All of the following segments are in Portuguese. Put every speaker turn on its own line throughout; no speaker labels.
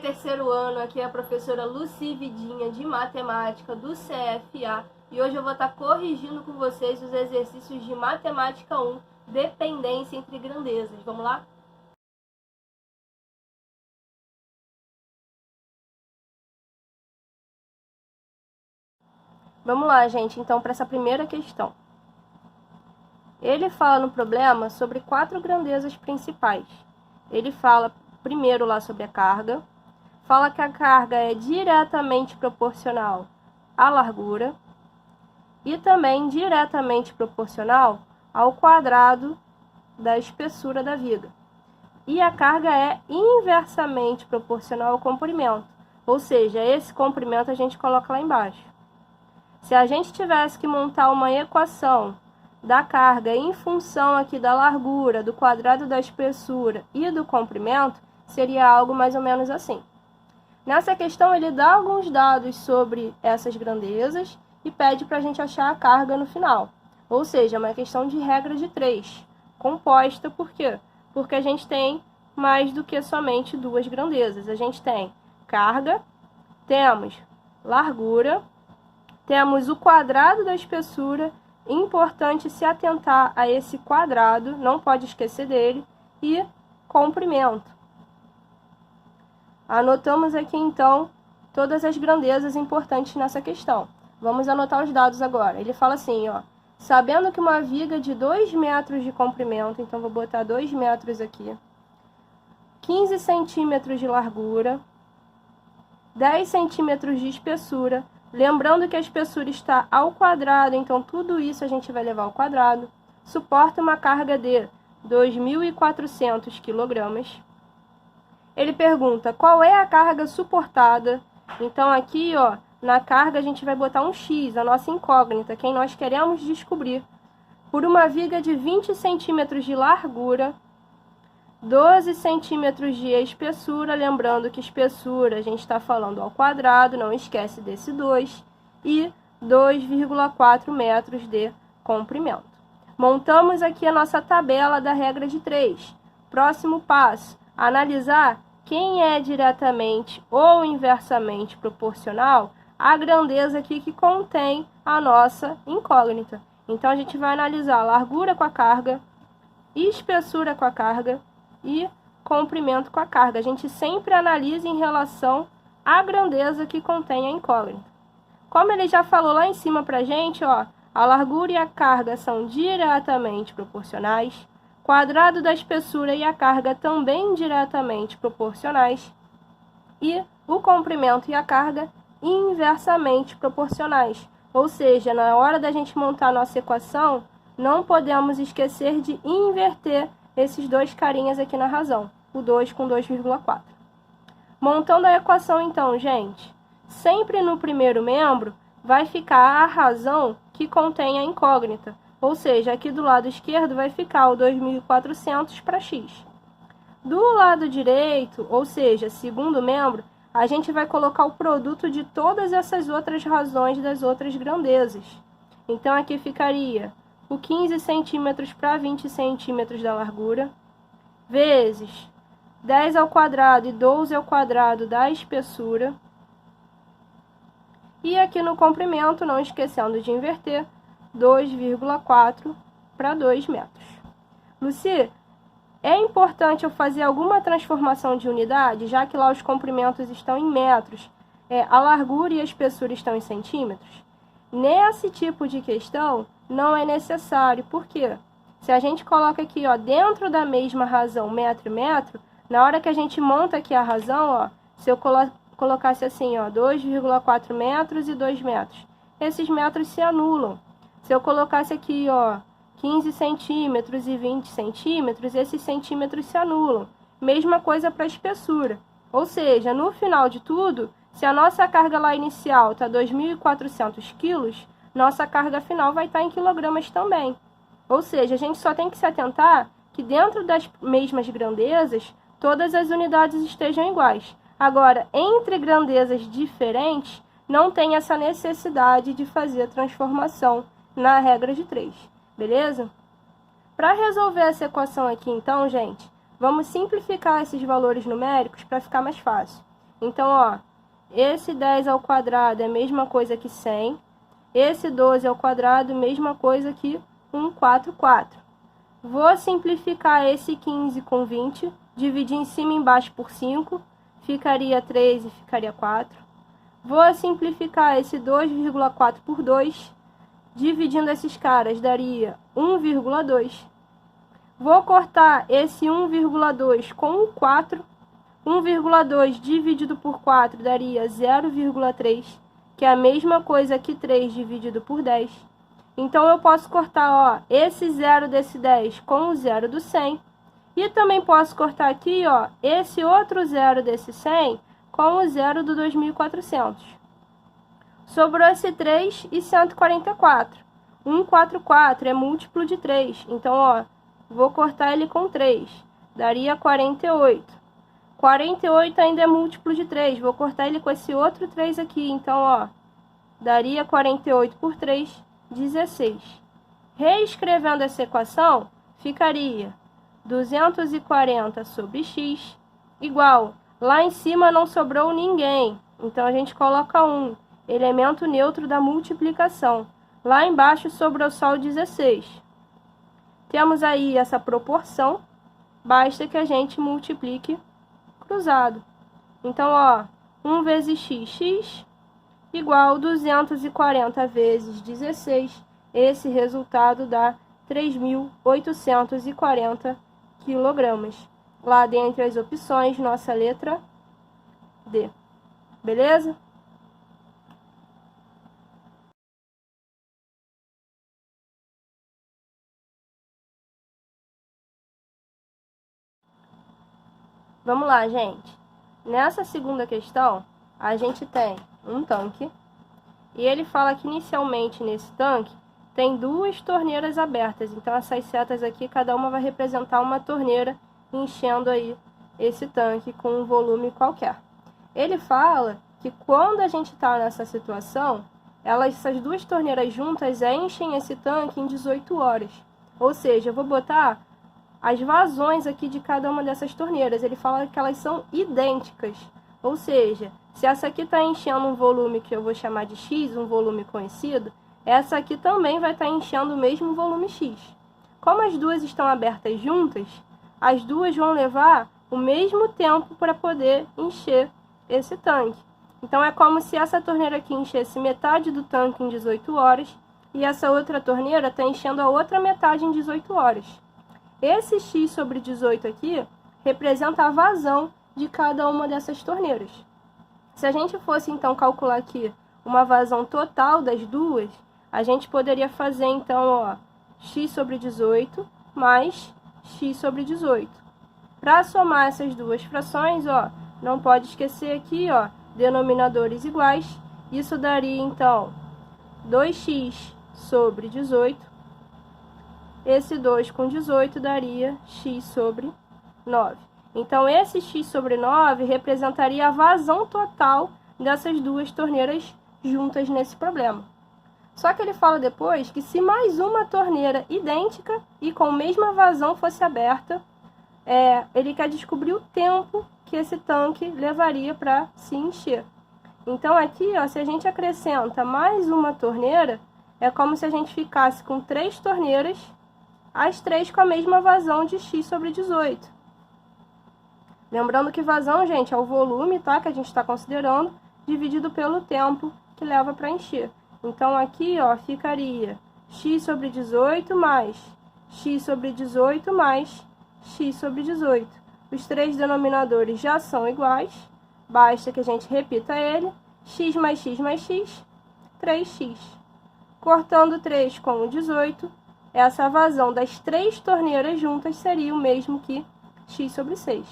terceiro ano, aqui é a professora Lucy Vidinha de Matemática do CFA e hoje eu vou estar corrigindo com vocês os exercícios de Matemática 1, dependência entre grandezas. Vamos lá? Vamos lá, gente, então, para essa primeira questão. Ele fala no problema sobre 4 grandezas principais. Ele fala primeiro lá sobre a carga, fala que a carga é diretamente proporcional à largura e também diretamente proporcional ao quadrado da espessura da viga. E a carga é inversamente proporcional ao comprimento, ou seja, esse comprimento a gente coloca lá embaixo. Se a gente tivesse que montar uma equação da carga em função aqui da largura, do quadrado da espessura e do comprimento, seria algo mais ou menos assim. Nessa questão, ele dá alguns dados sobre essas grandezas e pede para a gente achar a carga no final. Ou seja, é uma questão de regra de 3, composta por quê? Porque a gente tem mais do que somente 2 grandezas. A gente tem carga, temos largura, temos o quadrado da espessura. Importante se atentar a esse quadrado, não pode esquecer dele, e comprimento. Anotamos aqui, então, todas as grandezas importantes nessa questão. Vamos anotar os dados agora. Ele fala assim, ó, sabendo que uma viga de 2 metros de comprimento, então vou botar 2 metros aqui, 15 centímetros de largura, 10 centímetros de espessura, lembrando que a espessura está ao quadrado, então tudo isso a gente vai levar ao quadrado, suporta uma carga de 2.400 kg. Ele pergunta qual é a carga suportada. Então aqui, ó, na carga a gente vai botar um X, a nossa incógnita, quem nós queremos descobrir. Por uma viga de 20 centímetros de largura, 12 centímetros de espessura, lembrando que espessura a gente está falando ao quadrado, não esquece desse 2, e 2,4 metros de comprimento. Montamos aqui a nossa tabela da regra de 3. Próximo passo, analisar quem é diretamente ou inversamente proporcional à grandeza aqui que contém a nossa incógnita. Então, a gente vai analisar a largura com a carga, espessura com a carga, e comprimento com a carga. A gente sempre analisa em relação à grandeza que contém a incógnita. Como ele já falou lá em cima pra gente, ó, a largura e a carga são diretamente proporcionais, quadrado da espessura e a carga também diretamente proporcionais, e o comprimento e a carga inversamente proporcionais. Ou seja, na hora da gente montar a nossa equação, não podemos esquecer de inverter esses dois carinhas aqui na razão, o 2 com 2,4. Montando a equação, então, gente, sempre no primeiro membro vai ficar a razão que contém a incógnita, ou seja, aqui do lado esquerdo vai ficar o 2.400 para x. Do lado direito, ou seja, segundo membro, a gente vai colocar o produto de todas essas outras razões das outras grandezas. Então, aqui ficaria o 15 centímetros para 20 centímetros da largura, vezes 10 ao quadrado e 12 ao quadrado da espessura. E aqui no comprimento, não esquecendo de inverter, 2,4 para 2 metros. Lucy, é importante eu fazer alguma transformação de unidade, já que lá os comprimentos estão em metros, a largura e a espessura estão em centímetros? Nesse tipo de questão, não é necessário. Por quê? Se a gente coloca aqui, ó, dentro da mesma razão, metro e metro, na hora que a gente monta aqui a razão, ó, se eu colocasse assim, ó, 2,4 metros e 2 metros, esses metros se anulam. Se eu colocasse aqui, ó, 15 centímetros e 20 centímetros, esses centímetros se anulam. Mesma coisa para a espessura. Ou seja, no final de tudo, se a nossa carga lá inicial está 2.400 quilos, nossa carga final vai estar em quilogramas também. Ou seja, a gente só tem que se atentar que dentro das mesmas grandezas, todas as unidades estejam iguais. Agora, entre grandezas diferentes, não tem essa necessidade de fazer a transformação na regra de 3, beleza? Para resolver essa equação aqui, então, gente, vamos simplificar esses valores numéricos para ficar mais fácil. Então, ó, esse 10 ao quadrado é a mesma coisa que 100. Esse 12 ao quadrado, mesma coisa que 144. Vou simplificar esse 15 com 20. Dividir em cima e embaixo por 5. Ficaria 3 e ficaria 4. Vou simplificar esse 2,4 por 2. Dividindo esses caras, daria 1,2. Vou cortar esse 1,2 com o 4. 1,2 dividido por 4 daria 0,3, que é a mesma coisa que 3 dividido por 10. Então, eu posso cortar, ó, esse 0 desse 10 com o 0 do 100. E também posso cortar aqui, ó, esse outro 0 desse 100 com o 0 do 2400. Sobrou esse 3 e 144. 144 é múltiplo de 3. Então, ó, vou cortar ele com 3. Daria 48. 48 ainda é múltiplo de 3. Vou cortar ele com esse outro 3 aqui. Então, ó, daria 48 por 3, 16. Reescrevendo essa equação, ficaria 240 sobre x igual. Lá em cima não sobrou ninguém. Então, a gente coloca 1, elemento neutro da multiplicação. Lá embaixo sobrou só o 16. Temos aí essa proporção. Basta que a gente multiplique cruzado. Então, ó, 1 vezes x igual 240 vezes 16. Esse resultado dá 3.840 quilogramas. Lá dentre as opções, nossa letra D. Beleza? Vamos lá, gente. Nessa segunda questão, a gente tem um tanque. E ele fala que inicialmente nesse tanque tem 2 torneiras abertas. Então, essas setas aqui, cada uma vai representar uma torneira enchendo aí esse tanque com um volume qualquer. Ele fala que quando a gente está nessa situação, essas 2 torneiras juntas enchem esse tanque em 18 horas. Ou seja, eu vou botar as vazões aqui de cada uma dessas torneiras. Ele fala que elas são idênticas. Ou seja, se essa aqui está enchendo um volume que eu vou chamar de X, um volume conhecido, essa aqui também vai estar enchendo o mesmo volume X. Como as duas estão abertas juntas, as duas vão levar o mesmo tempo para poder encher esse tanque. Então, é como se essa torneira aqui enchesse metade do tanque em 18 horas e essa outra torneira está enchendo a outra metade em 18 horas. Esse x sobre 18 aqui representa a vazão de cada uma dessas torneiras. Se a gente fosse, então, calcular aqui uma vazão total das duas, a gente poderia fazer, então, ó, x sobre 18 mais x sobre 18. Para somar essas duas frações, ó, não pode esquecer aqui, ó, denominadores iguais. Isso daria, então, 2x sobre 18. Esse 2 com 18 daria x sobre 9. Então, esse x sobre 9 representaria a vazão total dessas duas torneiras juntas nesse problema. Só que ele fala depois que se mais uma torneira idêntica e com a mesma vazão fosse aberta, ele quer descobrir o tempo que esse tanque levaria para se encher. Então, aqui, ó, se a gente acrescenta mais uma torneira, é como se a gente ficasse com 3 torneiras, as 3 com a mesma vazão de x sobre 18. Lembrando que vazão, gente, é o volume, tá, que a gente está considerando, dividido pelo tempo que leva para encher. Então, aqui, ó, ficaria x sobre 18 mais x sobre 18 mais x sobre 18. Os 3 denominadores já são iguais, basta que a gente repita ele. X mais x mais x, 3x. Cortando 3 com o 18, essa vazão das 3 torneiras juntas seria o mesmo que x sobre 6.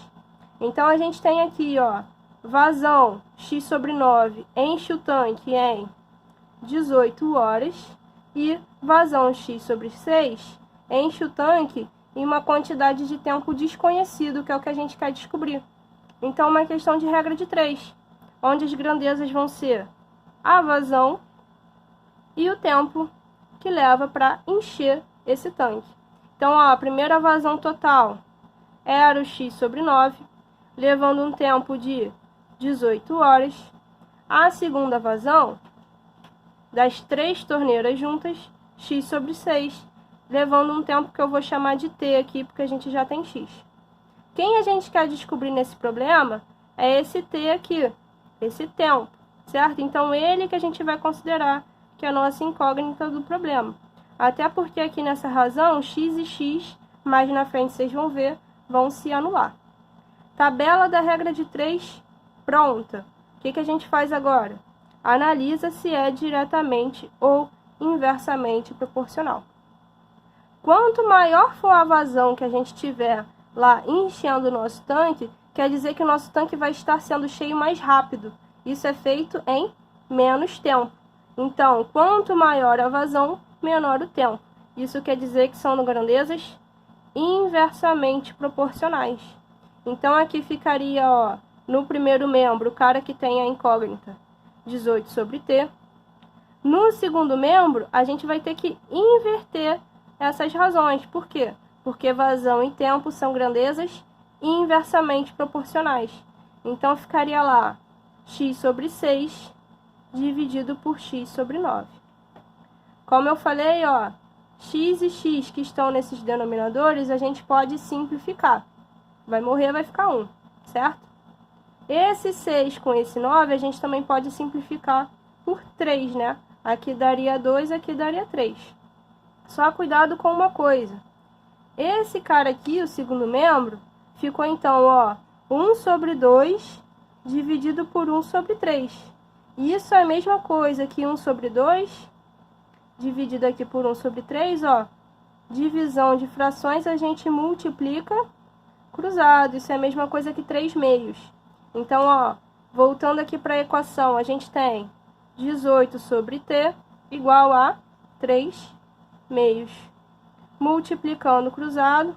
Então, a gente tem aqui, ó, vazão x sobre 9 enche o tanque em 18 horas e vazão x sobre 6 enche o tanque em uma quantidade de tempo desconhecido, que é o que a gente quer descobrir. Então, uma questão de regra de 3, onde as grandezas vão ser a vazão e o tempo que leva para encher esse tanque. Então, ó, a primeira vazão total era o x sobre 9, levando um tempo de 18 horas. A segunda vazão, das 3 torneiras juntas, x sobre 6, levando um tempo que eu vou chamar de t aqui, porque a gente já tem x. Quem a gente quer descobrir nesse problema é esse t aqui, esse tempo, certo? Então, ele que a gente vai considerar que é a nossa incógnita do problema. Até porque aqui nessa razão, x e x, mais na frente vocês vão ver, vão se anular. Tabela da regra de 3 pronta. O que a gente faz agora? Analisa se é diretamente ou inversamente proporcional. Quanto maior for a vazão que a gente tiver lá enchendo o nosso tanque, quer dizer que o nosso tanque vai estar sendo cheio mais rápido. Isso é feito em menos tempo. Então, quanto maior a vazão, menor o tempo. Isso quer dizer que são grandezas inversamente proporcionais. Então, aqui ficaria, ó, no primeiro membro, o cara que tem a incógnita, 18 sobre t. No segundo membro, a gente vai ter que inverter essas razões. Por quê? Porque vazão e tempo são grandezas inversamente proporcionais. Então, ficaria lá x sobre 6 dividido por x sobre 9. Como eu falei, ó, x e x que estão nesses denominadores, a gente pode simplificar. Vai morrer, vai ficar 1, certo? Esse 6 com esse 9, a gente também pode simplificar por 3, né? Aqui daria 2, aqui daria 3. Só cuidado com uma coisa. Esse cara aqui, o segundo membro, ficou então, ó, 1 sobre 2 dividido por 1 sobre 3. Isso é a mesma coisa que 1 sobre 2 dividido aqui por 1 sobre 3, ó. Divisão de frações a gente multiplica cruzado. Isso é a mesma coisa que 3 meios. Então, ó, voltando aqui para a equação, a gente tem 18 sobre t igual a 3 meios. Multiplicando cruzado,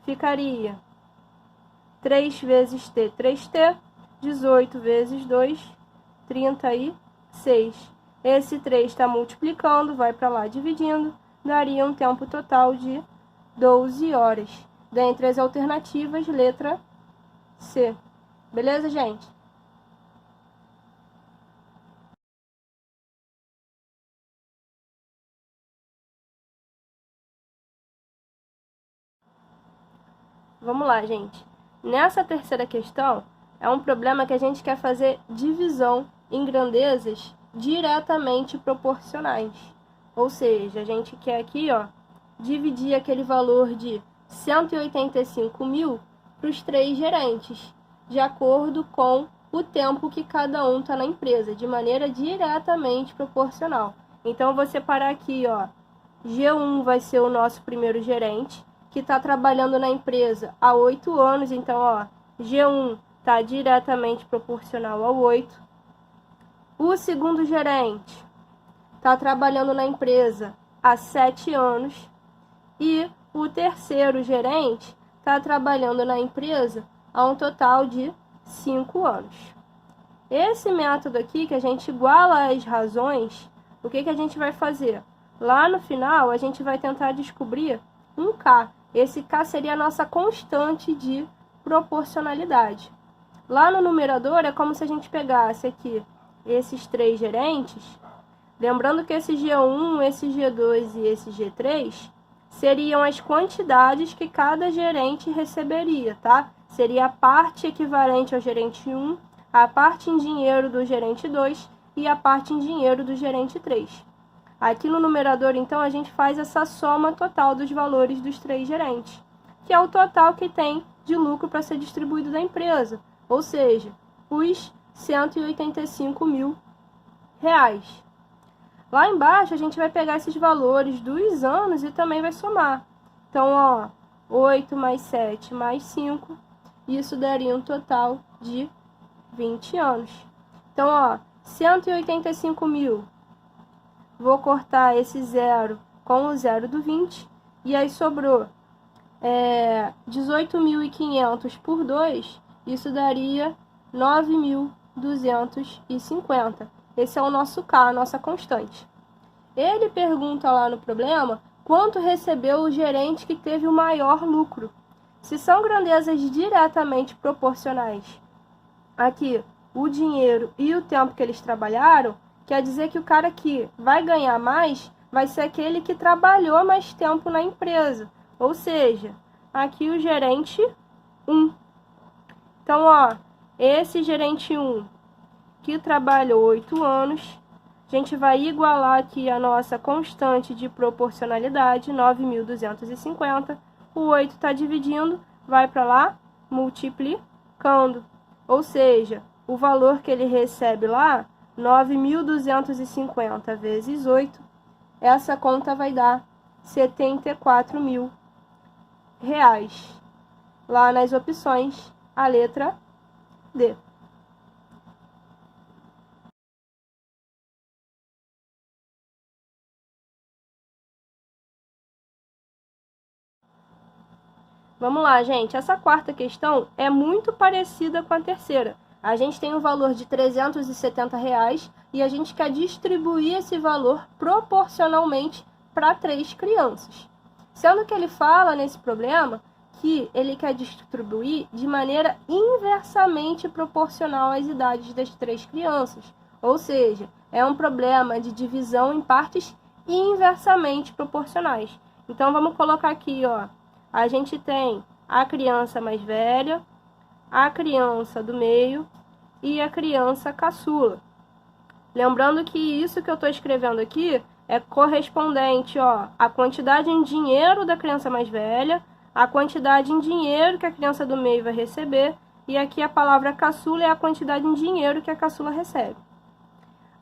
ficaria 3 vezes t, 3t, 18 vezes 2, 36. Esse 3 está multiplicando, vai para lá dividindo, daria um tempo total de 12 horas. Dentre as alternativas, letra C. Beleza, gente? Vamos lá, gente. Nessa terceira questão, é um problema que a gente quer fazer divisão em grandezas diretamente proporcionais. Ou seja, a gente quer aqui, ó, dividir aquele valor de 185.000 para os 3 gerentes, de acordo com o tempo que cada um está na empresa, de maneira diretamente proporcional. Então, eu vou separar aqui, ó, G1 vai ser o nosso primeiro gerente, que está trabalhando na empresa há 8 anos, então, ó, G1 está diretamente proporcional ao 8. O segundo gerente está trabalhando na empresa há 7 anos. E o terceiro gerente está trabalhando na empresa há um total de 5 anos. Esse método aqui, que a gente iguala as razões, o que a gente vai fazer? Lá no final, a gente vai tentar descobrir um K. Esse K seria a nossa constante de proporcionalidade. Lá no numerador, é como se a gente pegasse aqui esses 3 gerentes, lembrando que esse G1, esse G2 e esse G3 seriam as quantidades que cada gerente receberia, tá? Seria a parte equivalente ao gerente 1, a parte em dinheiro do gerente 2 e a parte em dinheiro do gerente 3. Aqui no numerador, então, a gente faz essa soma total dos valores dos 3 gerentes, que é o total que tem de lucro para ser distribuído da empresa, ou seja, os R$185.000. Lá embaixo, a gente vai pegar esses valores dos anos e também vai somar. Então, ó, 8 mais 7 mais 5, isso daria um total de 20 anos. Então, ó, 185.000, vou cortar esse 0 com o 0 do 20, e aí sobrou 18.500 por 2, isso daria 9.250. Esse é o nosso K, a nossa constante. Ele pergunta lá no problema quanto recebeu o gerente que teve o maior lucro. Se são grandezas diretamente proporcionais, aqui o dinheiro e o tempo que eles trabalharam, quer dizer que o cara que vai ganhar mais vai ser aquele que trabalhou mais tempo na empresa. Ou seja, aqui o gerente 1. Então, ó, esse gerente 1 que trabalhou 8 anos, a gente vai igualar aqui a nossa constante de proporcionalidade, 9.250. O 8 está dividindo, vai para lá, multiplicando. Ou seja, o valor que ele recebe lá, 9.250 vezes 8, essa conta vai dar R$ 74.000. Lá nas opções, a letra D. Vamos lá, gente. Essa quarta questão é muito parecida com a terceira. A gente tem um valor de R$ 370 e a gente quer distribuir esse valor proporcionalmente para 3 crianças. Sendo que ele fala nesse problema que ele quer distribuir de maneira inversamente proporcional às idades das 3 crianças. Ou seja, é um problema de divisão em partes inversamente proporcionais. Então, vamos colocar aqui, ó. A gente tem a criança mais velha, a criança do meio e a criança caçula. Lembrando que isso que eu estou escrevendo aqui é correspondente, ó, à quantidade em dinheiro da criança mais velha, a quantidade em dinheiro que a criança do meio vai receber, e aqui a palavra caçula é a quantidade em dinheiro que a caçula recebe.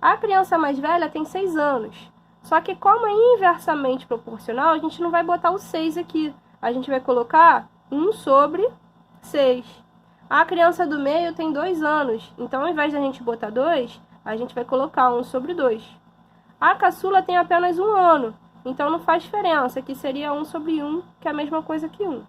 A criança mais velha tem 6 anos, só que como é inversamente proporcional, a gente não vai botar o 6 aqui. A gente vai colocar 1 sobre 6. A criança do meio tem 2 anos, então ao invés de a gente botar 2, a gente vai colocar 1 sobre 2. A caçula tem apenas 1 ano, então não faz diferença, que seria 1 sobre 1, que é a mesma coisa que 1.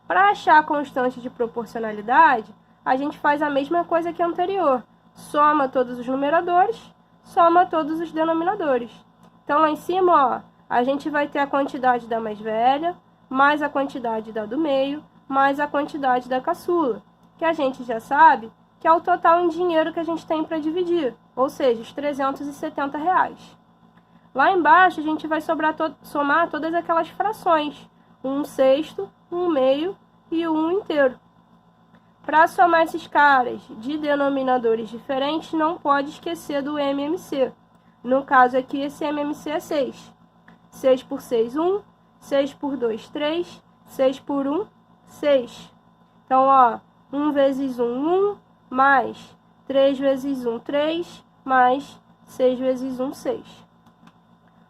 Para achar a constante de proporcionalidade, a gente faz a mesma coisa que a anterior. Soma todos os numeradores, soma todos os denominadores. Então, lá em cima, ó, a gente vai ter a quantidade da mais velha, mais a quantidade da do meio, mais a quantidade da caçula, que a gente já sabe que é o total em dinheiro que a gente tem para dividir, ou seja, os R$ 370. Lá embaixo, a gente vai somar todas aquelas frações, 1/6, 1/2 e 1 inteiro. Para somar esses caras de denominadores diferentes, não pode esquecer do MMC. No caso aqui, esse MMC é 6. 6 por 6, 1. 6 por 2, 3. 6 por 1, 6. Então, ó, 1 vezes 1, 1, mais 3 vezes 1, 3, mais 6 vezes 1, 6.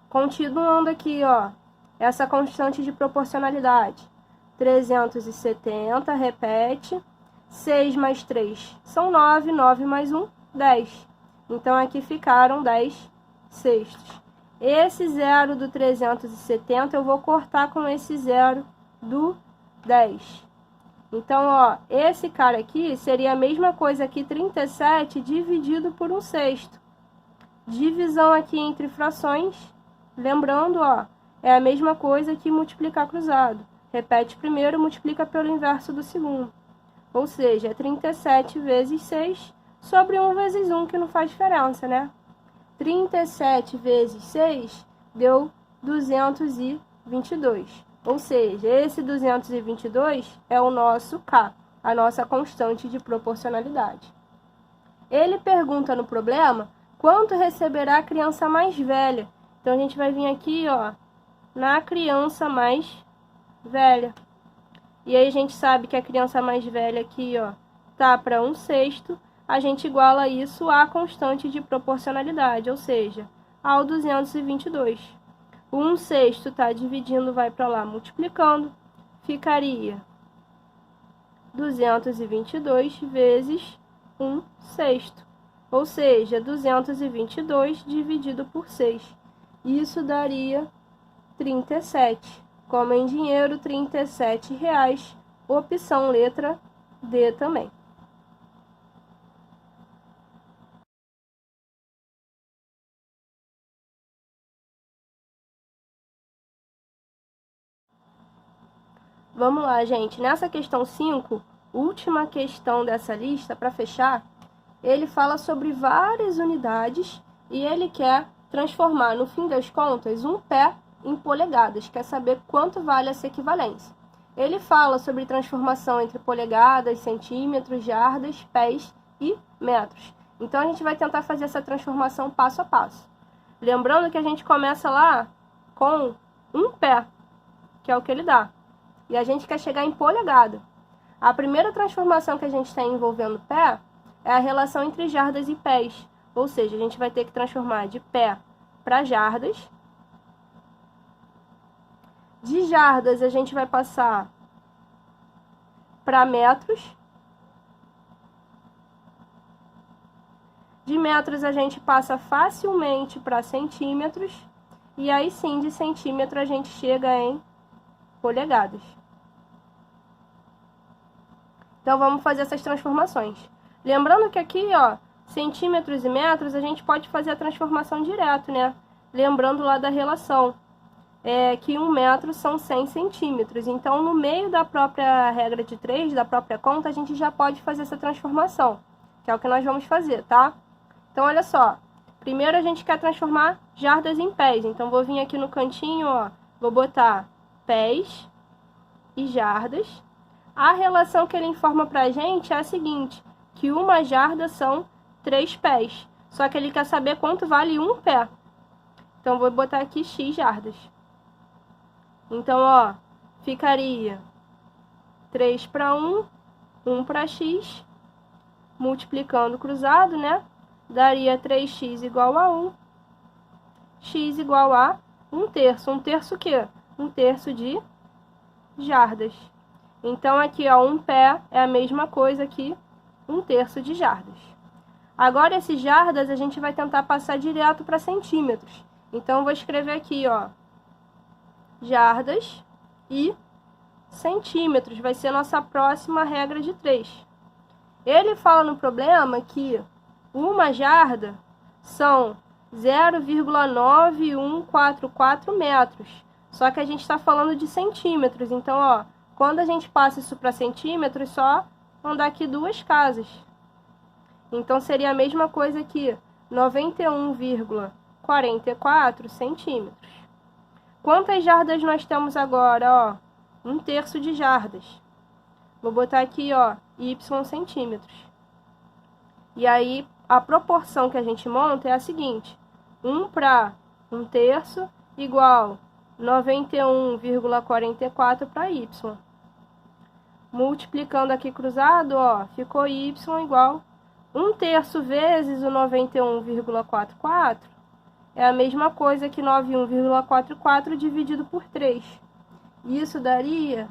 Continuando aqui, ó, essa constante de proporcionalidade. 370, repete. 6 mais 3 são 9, 9 mais 1, 10. Então, aqui ficaram 10 sextos. Esse zero do 370 eu vou cortar com esse zero do 10. Então, ó, esse cara aqui seria a mesma coisa que 37 dividido por 1/6. Divisão aqui entre frações, lembrando, ó, é a mesma coisa que multiplicar cruzado. Repete primeiro, multiplica pelo inverso do segundo. Ou seja, é 37 vezes 6 sobre 1 vezes 1, que não faz diferença, né? 37 vezes 6 deu 222. Ou seja, esse 222 é o nosso K, a nossa constante de proporcionalidade. Ele pergunta no problema quanto receberá a criança mais velha. Então, a gente vai vir aqui, ó, na criança mais velha. E aí, a gente sabe que a criança mais velha aqui, ó, tá para 1/6. A gente iguala isso à constante de proporcionalidade, ou seja, ao 222. O 1/6 está dividindo, vai para lá, multiplicando, ficaria 222 vezes 1/6, ou seja, 222 dividido por 6. Isso daria 37. Como em dinheiro, R$ 37, opção letra D também. Vamos lá, gente. Nessa questão 5, última questão dessa lista, para fechar, ele fala sobre várias unidades e ele quer transformar, no fim das contas, um pé em polegadas, quer saber quanto vale essa equivalência. Ele fala sobre transformação entre polegadas, centímetros, jardas, pés e metros. Então, a gente vai tentar fazer essa transformação passo a passo. Lembrando que a gente começa lá com um pé, que é o que ele dá. E a gente quer chegar em polegada. A primeira transformação que a gente tem envolvendo pé é a relação entre jardas e pés. Ou seja, a gente vai ter que transformar de pé para jardas. De jardas, a gente vai passar para metros. De metros, a gente passa facilmente para centímetros. E aí sim, de centímetro, a gente chega em polegadas. Então, vamos fazer essas transformações. Lembrando que aqui, ó, centímetros e metros, a gente pode fazer a transformação direto, né? Lembrando lá da relação, que 1 metro são 100 centímetros. Então, no meio da própria regra de 3, da própria conta, a gente já pode fazer essa transformação, que é o que nós vamos fazer, tá? Então, olha só. Primeiro, a gente quer transformar jardas em pés. Então, vou vir aqui no cantinho, ó, vou botar pés e jardas. A relação que ele informa pra gente é a seguinte, que uma jarda são 3 pés. Só que ele quer saber quanto vale um pé. Então, vou botar aqui x jardas. Então, ó, ficaria 3 para 1, 1 para x, multiplicando cruzado, né? Daria 3x igual a 1, x igual a 1/3. 1/3 o quê? 1/3 de jardas. Então, aqui, ó, um pé é a mesma coisa que 1/3 de jardas. Agora, esses jardas a gente vai tentar passar direto para centímetros. Então, eu vou escrever aqui, ó, jardas e centímetros. Vai ser a nossa próxima regra de 3. Ele fala no problema que uma jarda são 0,9144 metros. Só que a gente está falando de centímetros. Então, ó, quando a gente passa isso para centímetros, só andar aqui 2 casas. Então, seria a mesma coisa que 91,44 centímetros. Quantas jardas nós temos agora? Ó, 1/3 de jardas. Vou botar aqui, ó, y centímetros. E aí, a proporção que a gente monta é a seguinte. 1 para 1/3 igual 91,44 para y. Multiplicando aqui cruzado, ó, ficou y igual 1/3 vezes o 91,44 é a mesma coisa que 91,44 dividido por 3. Isso daria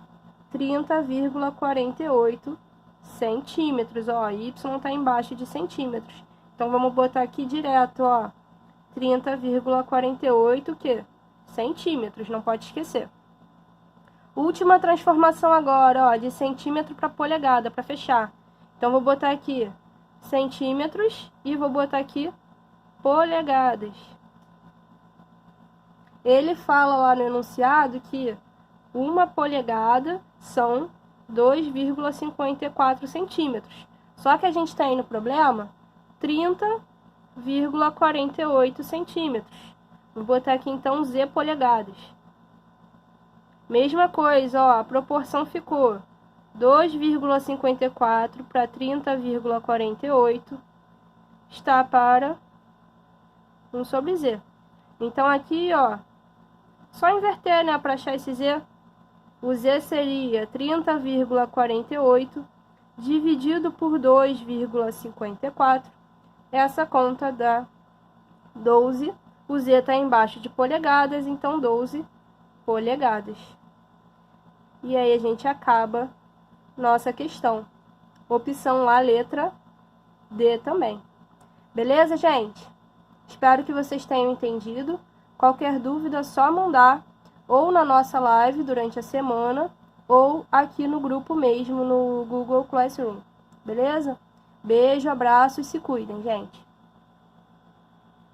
30,48 centímetros, ó, y está embaixo de centímetros. Então, vamos botar aqui direto, ó, 30,48 que? Centímetros, não pode esquecer. Última transformação agora, ó, de centímetro para polegada, para fechar. Então, vou botar aqui centímetros e vou botar aqui polegadas. Ele fala lá no enunciado que uma polegada são 2,54 centímetros. Só que a gente tem no problema 30,48 centímetros. Vou botar aqui então z polegadas. Mesma coisa, ó, a proporção ficou 2,54 para 30,48 está para 1 sobre z. Então aqui, ó, só inverter, né, para achar esse z. O z seria 30,48 dividido por 2,54. Essa conta dá 12. O z está embaixo de polegadas, então 12 polegadas. E aí a gente acaba nossa questão. Opção lá, letra D também. Beleza, gente? Espero que vocês tenham entendido. Qualquer dúvida é só mandar ou na nossa live durante a semana ou aqui no grupo mesmo, no Google Classroom. Beleza? Beijo, abraço e se cuidem, gente.